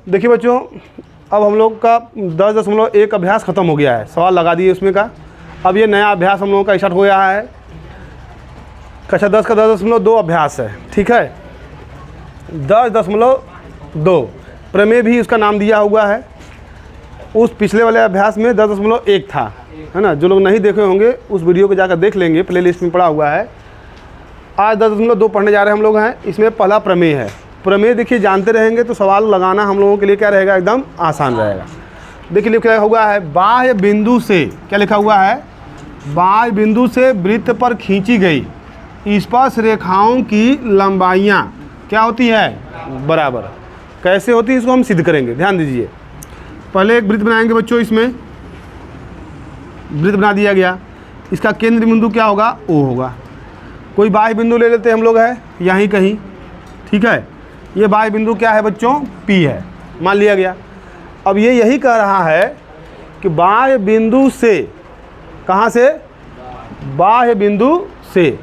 देखिए बच्चों, अब हम लोग का 10.1 अभ्यास ख़त्म हो गया है, सवाल लगा दिए उसमें का। अब ये नया अभ्यास हम लोगों का स्टार्ट हो गया है। कक्षा 10 का 10.2 अभ्यास है, ठीक है। 10.2 प्रमेय भी उसका नाम दिया हुआ है। उस पिछले वाले अभ्यास में 10.1 था, है ना। जो लोग नहीं देखे होंगे उस वीडियो को जाकर देख लेंगे, प्ले लिस्ट में पड़ा हुआ है। आज 10.2 पढ़ने जा रहे हैं हम लोग हैं। इसमें पहला प्रमेय है। प्रमेय देखिए जानते रहेंगे तो सवाल लगाना हम लोगों के लिए क्या रहेगा, एकदम आसान रहेगा। देखिए लिखा हुआ है, बाह्य बिंदु से, क्या लिखा हुआ है, बाह्य बिंदु से वृत्त पर खींची गई स्पर्श रेखाओं की लंबाइयाँ क्या होती है, बराबर। कैसे होती है इसको हम सिद्ध करेंगे, ध्यान दीजिए। पहले एक वृत्त बनाएंगे बच्चों, इसमें वृत्त बना दिया गया। इसका केंद्र बिंदु क्या होगा, ओ होगा। कोई बाह्य बिंदु ले लेते हैं हम लोग, है यहीं कहीं, ठीक है। ये बाह्य बिंदु क्या है बच्चों, पी है, मान लिया गया। अब ये यही कह रहा है कि बाह्य बिंदु से, कहाँ से, बाह्य बिंदु से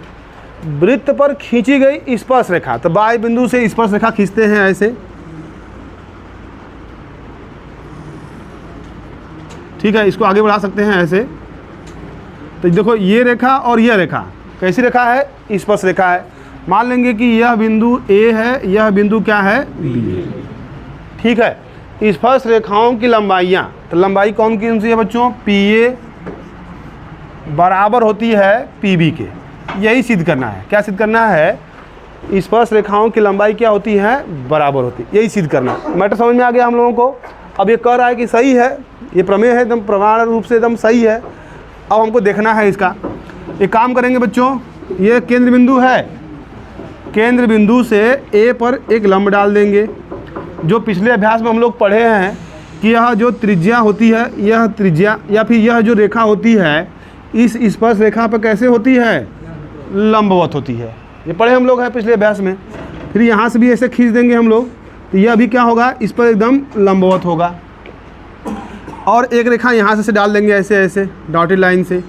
वृत्त पर खींची गई स्पर्श रेखा। तो बाह्य बिंदु से स्पर्श रेखा खींचते हैं ऐसे, ठीक है। इसको आगे बढ़ा सकते हैं ऐसे। तो देखो ये रेखा और यह रेखा कैसी रेखा है, स्पर्श रेखा है। मान लेंगे कि यह बिंदु ए है, यह बिंदु क्या है, बी है, ठीक है। स्पर्श रेखाओं की लंबाइयाँ, तो लंबाई कौन सी है बच्चों, पी ए बराबर होती है पी बी के। यही सिद्ध करना है। क्या सिद्ध करना है, स्पर्श रेखाओं की लंबाई क्या होती है, बराबर होती है। यही सिद्ध करना है। मैटर समझ में आ गया हम लोगों को। अब ये कह रहा है कि सही है, ये प्रमेय है एकदम प्रमाण रूप से एकदम सही है। अब हमको देखना है इसका। एक काम करेंगे बच्चों, ये केंद्र बिंदु है, केंद्र बिंदु से ए पर एक लंब डाल देंगे। जो पिछले अभ्यास में हम लोग पढ़े हैं कि यह जो त्रिज्या होती है, यह त्रिज्या या फिर यह जो रेखा होती है, इस स्पर्श रेखा पर कैसे होती है, लंबवत होती है। ये पढ़े हम लोग हैं पिछले अभ्यास में। फिर यहाँ से भी ऐसे खींच देंगे हम लोग, तो यह भी क्या होगा, इस पर एकदम लंबवत होगा। और एक रेखा यहाँ से डाल देंगे ऐसे ऐसे डॉटेड लाइन से।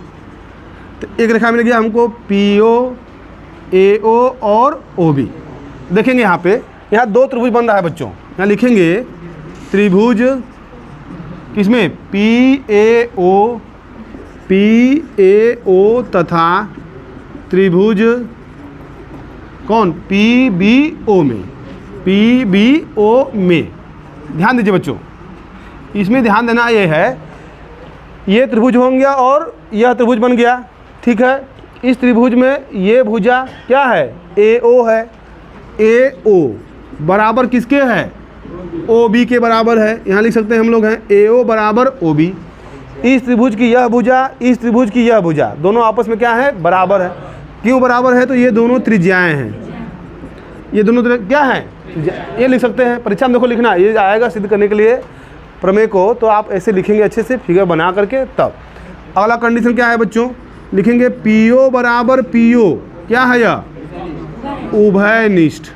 तो एक रेखा मिल गया हमको पी ओ, ए ओ और ओ बी। देखेंगे यहाँ पे, यहाँ दो त्रिभुज बन रहा है बच्चों। यहाँ लिखेंगे त्रिभुज किसमें, P A O, P A ओ तथा त्रिभुज कौन, पी बी ओ में, पी बी ओ में। ध्यान दीजिए बच्चों, इसमें ध्यान देना ये है, ये त्रिभुज हो गया और यह त्रिभुज बन गया, ठीक है। इस त्रिभुज में ये भुजा क्या है, ए ओ है। ए ओ बराबर किसके है, ओ बी के बराबर है। यहाँ लिख सकते हैं हम लोग हैं ए ओ बराबर ओ बी। इस त्रिभुज की यह भुजा, इस त्रिभुज की यह भुजा, दोनों आपस में क्या है, बराबर है। क्यों बराबर है, तो ये दोनों त्रिज्याएं हैं। ये दोनों क्या हैं, ये लिख सकते हैं। परीक्षा में देखो लिखना, ये आएगा सिद्ध करने के लिए प्रमेय को, तो आप ऐसे लिखेंगे अच्छे से फिगर बना करके। तब अगला कंडीशन क्या है बच्चों, लिखेंगे पी ओ बराबर पी ओ, क्या है यह, उभयनिष्ठ,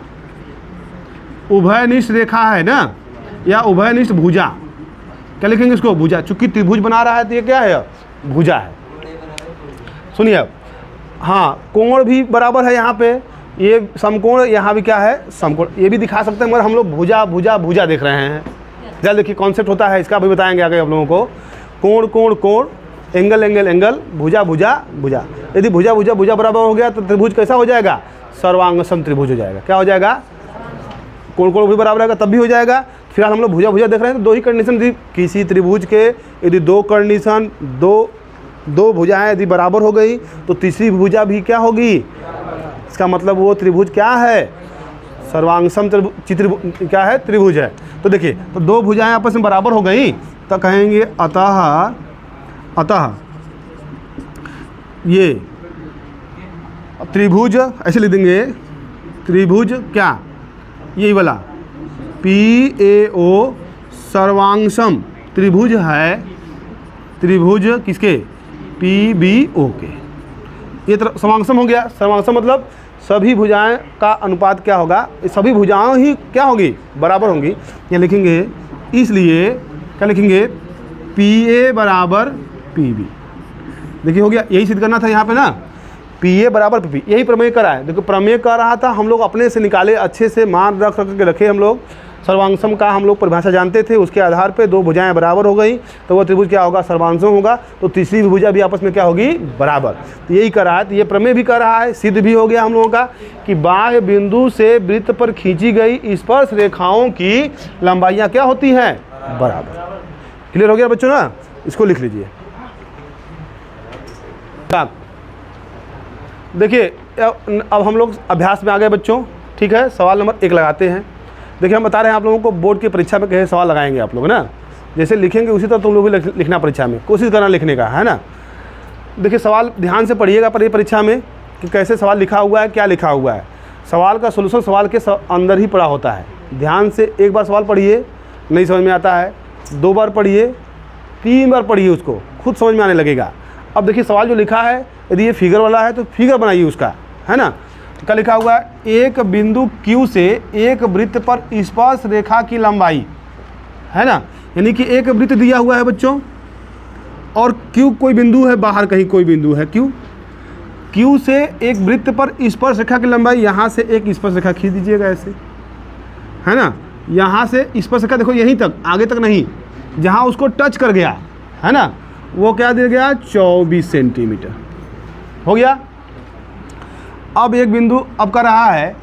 उभयनिष्ठ रेखा है ना, या उभयनिष्ठ भुजा। क्या लिखेंगे इसको, भुजा। चूंकि त्रिभुज बना रहा है तो ये क्या है, भुजा है। सुनिए अब, हाँ कोण भी बराबर है यहाँ पे, ये समकोण, यहाँ भी क्या है, समकोण। ये भी दिखा सकते हैं, मगर हम लोग भुजा भुजा भुजा देख रहे हैं। जल्द देखिए कॉन्सेप्ट होता है इसका, भी बताएंगे आगे आप लोगों को। कोण कोण कोण, एंगल एंगल एंगल, भुजा भुजा भुजा। यदि भुजा भुजा भुजा बराबर हो गया तो त्रिभुज कैसा हो जाएगा, सर्वांग सम त्रिभुज हो जाएगा। क्या हो जाएगा, कोण कोण भी बराबर रहेगा तब भी हो जाएगा। फिलहाल हम लोग भुजा भुजा देख रहे हैं, तो दो ही कंडीशन थी किसी त्रिभुज के। यदि दो कंडीशन, दो भुजाएं यदि बराबर हो गई तो तीसरी भुजा भी क्या होगी, इसका मतलब वो त्रिभुज क्या है, सर्वांगसम क्या है, त्रिभुज है। तो देखिए, तो दो भुजाएं आपस में बराबर हो गई तो कहेंगे अतः, अतः ये त्रिभुज, ऐसे लिख देंगे त्रिभुज क्या, यही वाला पी ए ओ सर्वांगसम त्रिभुज है, त्रिभुज किसके, पी बी ओ के। ये सर्वांगसम हो गया। सर्वांगसम मतलब सभी भुजाएं का अनुपात क्या होगा, सभी भुजाएं ही क्या होगी, बराबर होंगी। यहाँ लिखेंगे, इसलिए क्या लिखेंगे, पी ए बराबर पी बी। देखिए हो गया, यही सिद्ध करना था यहाँ पे ना, पी ए बराबर पी बी। यही प्रमेय करा है। देखो प्रमेय कर रहा था, हम लोग अपने से निकाले, अच्छे से मान रख के रखे हम लोग। सर्वांशम का हम लोग परिभाषा जानते थे, उसके आधार पे दो भुजाएं बराबर हो गई तो वो त्रिभुज क्या होगा, सर्वांशम होगा। तो तीसरी भुजा भी आपस में क्या होगी, बराबर। तो यही कर रहा है, तो ये प्रमेय भी कर रहा है, सिद्ध भी हो गया हम लोगों का कि बाह्य बिंदु से वृत्त पर खींची गई स्पर्श रेखाओं की लंबाइयाँ क्या होती हैं, बराबर। क्लियर हो गया बच्चों ना, इसको लिख लीजिए। देखिए अब हम लोग अभ्यास में आ गए बच्चों, ठीक है। सवाल नंबर 1 लगाते हैं। देखिए हम बता रहे हैं आप लोगों को बोर्ड की परीक्षा में कैसे सवाल लगाएंगे आप लोग ना, जैसे लिखेंगे उसी तरह तुम लोग भी लिखना परीक्षा में, कोशिश करना लिखने का, है ना। देखिए सवाल ध्यान से पढ़िएगा परीक्षा में कि कैसे सवाल लिखा हुआ है, क्या लिखा हुआ है। सवाल का सोल्यूशन सवाल के अंदर ही पड़ा होता है। ध्यान से एक बार सवाल पढ़िए, नहीं समझ में आता है 2 बार पढ़िए, 3 बार पढ़िए, उसको खुद समझ में आने लगेगा। अब देखिए सवाल जो लिखा है, यदि ये फिगर वाला है तो फिगर बनाइए उसका, है ना। क्या लिखा हुआ है, एक बिंदु Q से एक वृत्त पर स्पर्श रेखा की लंबाई, है ना। यानी कि एक वृत्त दिया हुआ है बच्चों और Q कोई बिंदु है, बाहर कहीं कोई बिंदु है Q से एक वृत्त पर स्पर्श रेखा की लंबाई, यहाँ से एक स्पर्श रेखा खींच दीजिएगा ऐसे, है ना। यहाँ से स्पर्श रेखा देखो यहीं तक, आगे तक नहीं, जहाँ उसको टच कर गया, है ना, वो क्या दे गया, 24 सेंटीमीटर हो गया। अब एक बिंदु अब कर रहा है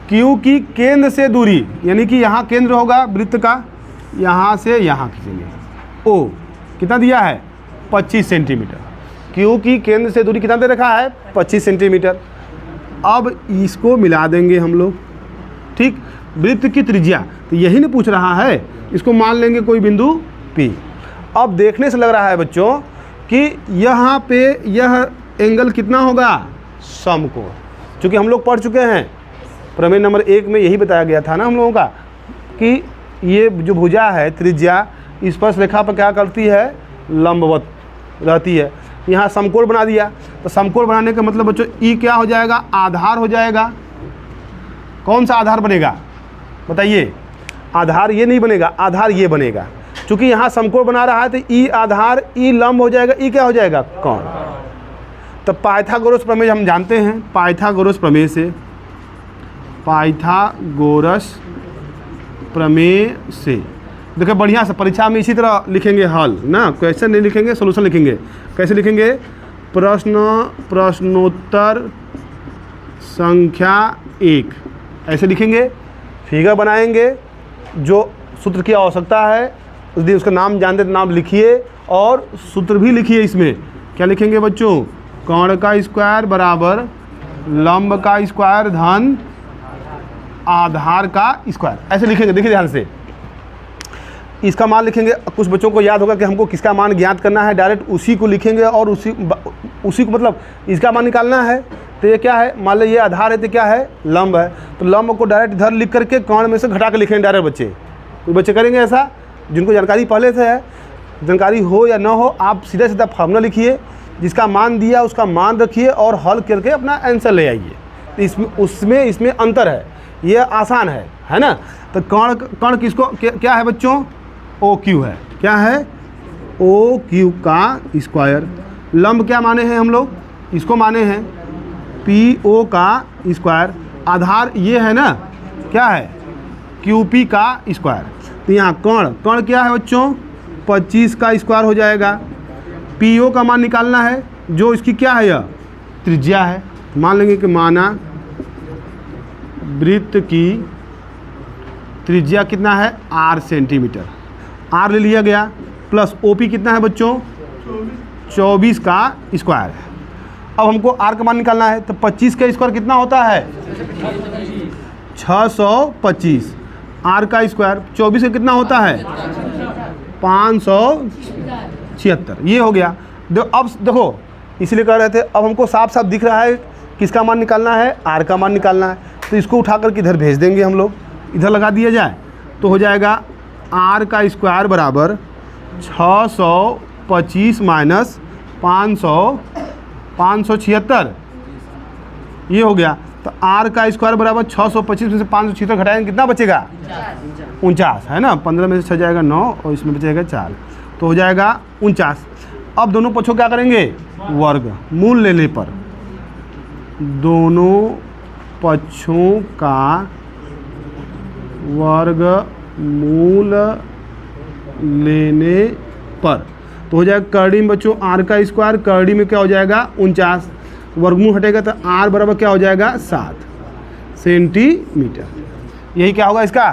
Q की केंद्र से दूरी, यानी कि यहाँ केंद्र होगा वृत्त का, यहाँ से यहाँ खींचेंगे, O कितना दिया है, 25 सेंटीमीटर। Q की केंद्र से दूरी कितना दे रखा है, 25 सेंटीमीटर। अब इसको मिला देंगे हम लोग, ठीक। वृत्त की त्रिज्या तो यही नहीं पूछ रहा है, इसको मान लेंगे कोई बिंदु P। अब देखने से लग रहा है बच्चों कि यहाँ पे यह एंगल कितना होगा, समकोण। चूँकि हम लोग पढ़ चुके हैं प्रमेय नंबर 1 में, यही बताया गया था ना हम लोगों का कि ये जो भुजा है त्रिज्या स्पर्श रेखा पर क्या करती है, लंबवत रहती है। यहाँ समकोण बना दिया, तो समकोण बनाने का मतलब बच्चों E क्या हो जाएगा, आधार हो जाएगा। कौन सा आधार बनेगा बताइए, आधार ये नहीं बनेगा, आधार ये बनेगा। चूँकि यहाँ समकोण बना रहा है तो E आधार, E लंब हो जाएगा, E क्या हो जाएगा, कोण। तो पाइथागोरस प्रमेय हम जानते हैं, पाइथागोरस प्रमेय से, पाइथागोरस प्रमेय से देखिए बढ़िया से परीक्षा में इसी तरह लिखेंगे हल ना, क्वेश्चन नहीं लिखेंगे, सोल्यूशन लिखेंगे। कैसे लिखेंगे, प्रश्नोत्तर संख्या 1 ऐसे लिखेंगे, फिगर बनाएंगे, जो सूत्र की आवश्यकता है यदि उसका नाम जानते तो नाम लिखिए और सूत्र भी लिखिए। इसमें क्या लिखेंगे बच्चों, कोण का स्क्वायर बराबर लंब का स्क्वायर धन आधार का स्क्वायर, ऐसे लिखेंगे। देखिए ध्यान से, इसका मान लिखेंगे। कुछ बच्चों को याद होगा कि हमको किसका मान ज्ञात करना है, डायरेक्ट उसी को लिखेंगे और उसी को मतलब इसका मान निकालना है। तो ये क्या है, मान लो ये आधार है तो क्या है, लंब है, तो लंब को डायरेक्ट इधर लिख करके कोण में से घटा के लिखेंगे डायरेक्ट। बच्चे कोई बच्चे करेंगे ऐसा, जिनको जानकारी पहले से है, जानकारी हो या ना हो, आप सीधा सीधा फार्मूला लिखिए, जिसका मान दिया उसका मान रखिए और हल करके अपना आंसर ले आइए। तो इसमें अंतर है, ये आसान है ना। तो कोण किसको क्या है बच्चों, OQ है, क्या है, OQ का स्क्वायर। लंब क्या माने हैं हम लोग, इसको माने हैं PO का स्क्वायर। आधार ये है ना, क्या है, QP का स्क्वायर। तो यहाँ कोण क्या है बच्चों, 25 का स्क्वायर हो जाएगा। PO का मान निकालना है, जो इसकी क्या है, यह त्रिज्या है। मान लेंगे कि माना वृत्त की त्रिज्या कितना है, R सेंटीमीटर, R ले लिया गया, प्लस OP कितना है बच्चों, 24 का स्क्वायर है। अब हमको R का मान निकालना है, तो 25 का स्क्वायर कितना होता है, 625। R का स्क्वायर 24 का कितना होता है, 576। ये हो गया। अब देखो, इसलिए कह रहे थे, अब हमको साफ साफ दिख रहा है किसका मान निकालना है, R का मान निकालना है। तो इसको उठा करके इधर भेज देंगे हम लोग, इधर लगा दिया जाए तो हो जाएगा R का स्क्वायर बराबर 625 माइनस 576, ये हो गया। तो R का स्क्वायर बराबर 625 में से 576 घटाएंगे कितना बचेगा, 49, है ना। 15 में से 6 जाएगा 9 और इसमें बचेगा 4, तो हो जाएगा 49। अब दोनों पक्षों क्या करेंगे, वर्ग मूल लेने पर दोनों पक्षों का वर्ग मूल लेने पर, तो हो जाएगा करड़ी में बच्चों r का स्क्वायर, करड़ी में क्या हो जाएगा 49, वर्गमूल हटेगा तो r बराबर क्या हो जाएगा 7 सेंटीमीटर। यही क्या होगा इसका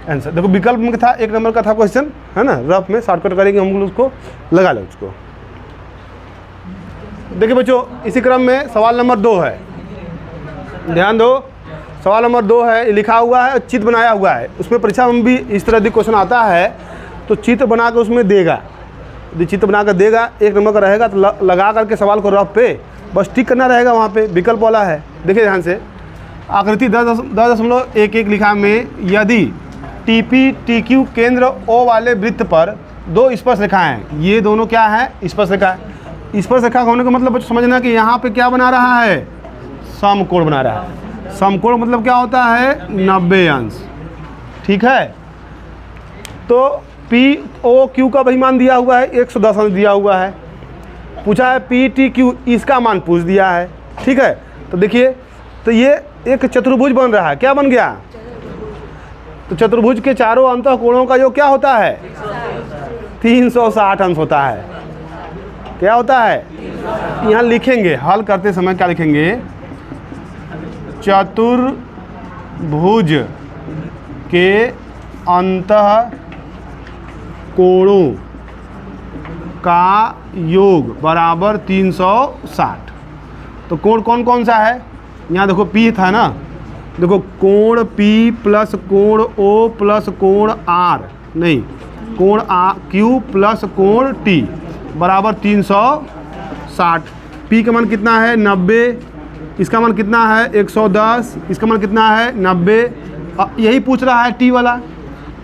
आंसर। देखो विकल्प में था, 1 नंबर का था क्वेश्चन, है ना, रफ में शॉर्टकट करेंगे हम लोग, उसको लगा लें उसको। देखिए बच्चों इसी क्रम में सवाल नंबर 2 है, ध्यान दो, सवाल नंबर 2 है, लिखा हुआ है, चित्र बनाया हुआ है। उसमें परीक्षा में भी इस तरह की क्वेश्चन आता है तो चित्र बना कर उसमें देगा, यदि चित्र बना कर देगा 1 नंबर का रहेगा तो लगा करके सवाल को रफ पे बस टिक करना रहेगा, वहाँ पे विकल्प वाला है। देखिए ध्यान से, आकृति 10.11 लिखा में यदि टीपी टीक्यू केंद्र ओ वाले वृत्त पर 2 स्पर्श रेखाएं हैं, ये दोनों क्या है स्पर्श रेखा है। स्पर्श रेखा होने का मतलब बच्चों समझना कि यहाँ पे क्या बना रहा है, समकोण बना रहा है। समकोण मतलब क्या होता है 90 अंश, ठीक है। तो पी ओ क्यू का वही मान दिया हुआ है 110 अंश दिया हुआ है, पूछा है पी टी क्यू, इसका मान पूछ दिया है, ठीक है। तो देखिए तो ये एक चतुर्भुज बन रहा है, क्या बन गया, तो चतुर्भुज के चारों अंतः कोणों का योग क्या होता है 360 अंश होता है, क्या होता है। यहाँ लिखेंगे हल करते समय क्या लिखेंगे, चतुर्भुज के अंतः कोणों का योग बराबर 360। तो कोण कौन कौन सा है, यहाँ देखो P था ना, देखो कोण P प्लस कोण O प्लस कोण R, नहीं कोण Q प्लस कोण T बराबर 360। P का मान कितना है 90, इसका मान कितना है 110, इसका मान कितना है 90। यही पूछ रहा है T वाला,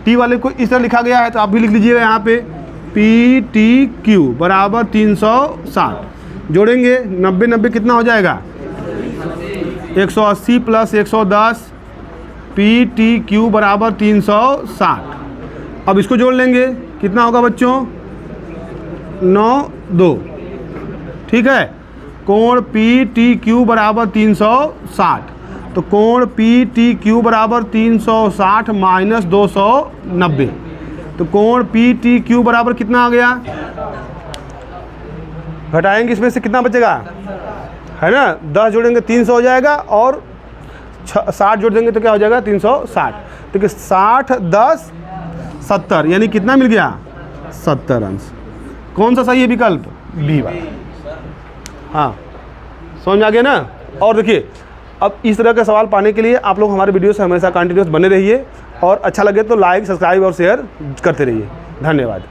T वाले को इस तरह लिखा गया है तो आप भी लिख लीजिएगा यहाँ पे पी टी क्यू बराबर 360। जोड़ेंगे 90 90 कितना हो जाएगा 180 प्लस 110, पी टी क्यू बराबर 360। अब इसको जोड़ लेंगे कितना होगा बच्चों 9 2, ठीक है। कोण पी टी क्यू बराबर 360, तो कोण पी टी क्यू बराबर 360 माइनस 290, तो कोण पी टी क्यू बराबर कितना आ गया, घटाएंगे इसमें से कितना बचेगा, है ना 10 जोड़ेंगे 300 हो जाएगा, और 60 जोड़ देंगे तो क्या हो जाएगा 360। तो 60 10 70 यानी कितना मिल गया 70 अंश। कौन सा सही है विकल्प बी वाला। हाँ समझ में आ गया ना। और देखिए अब इस तरह के सवाल पाने के लिए आप लोग हमारे वीडियो से हमेशा कंटिन्यूस बने रहिए, और अच्छा लगे तो लाइक सब्सक्राइब और शेयर करते रहिए। धन्यवाद।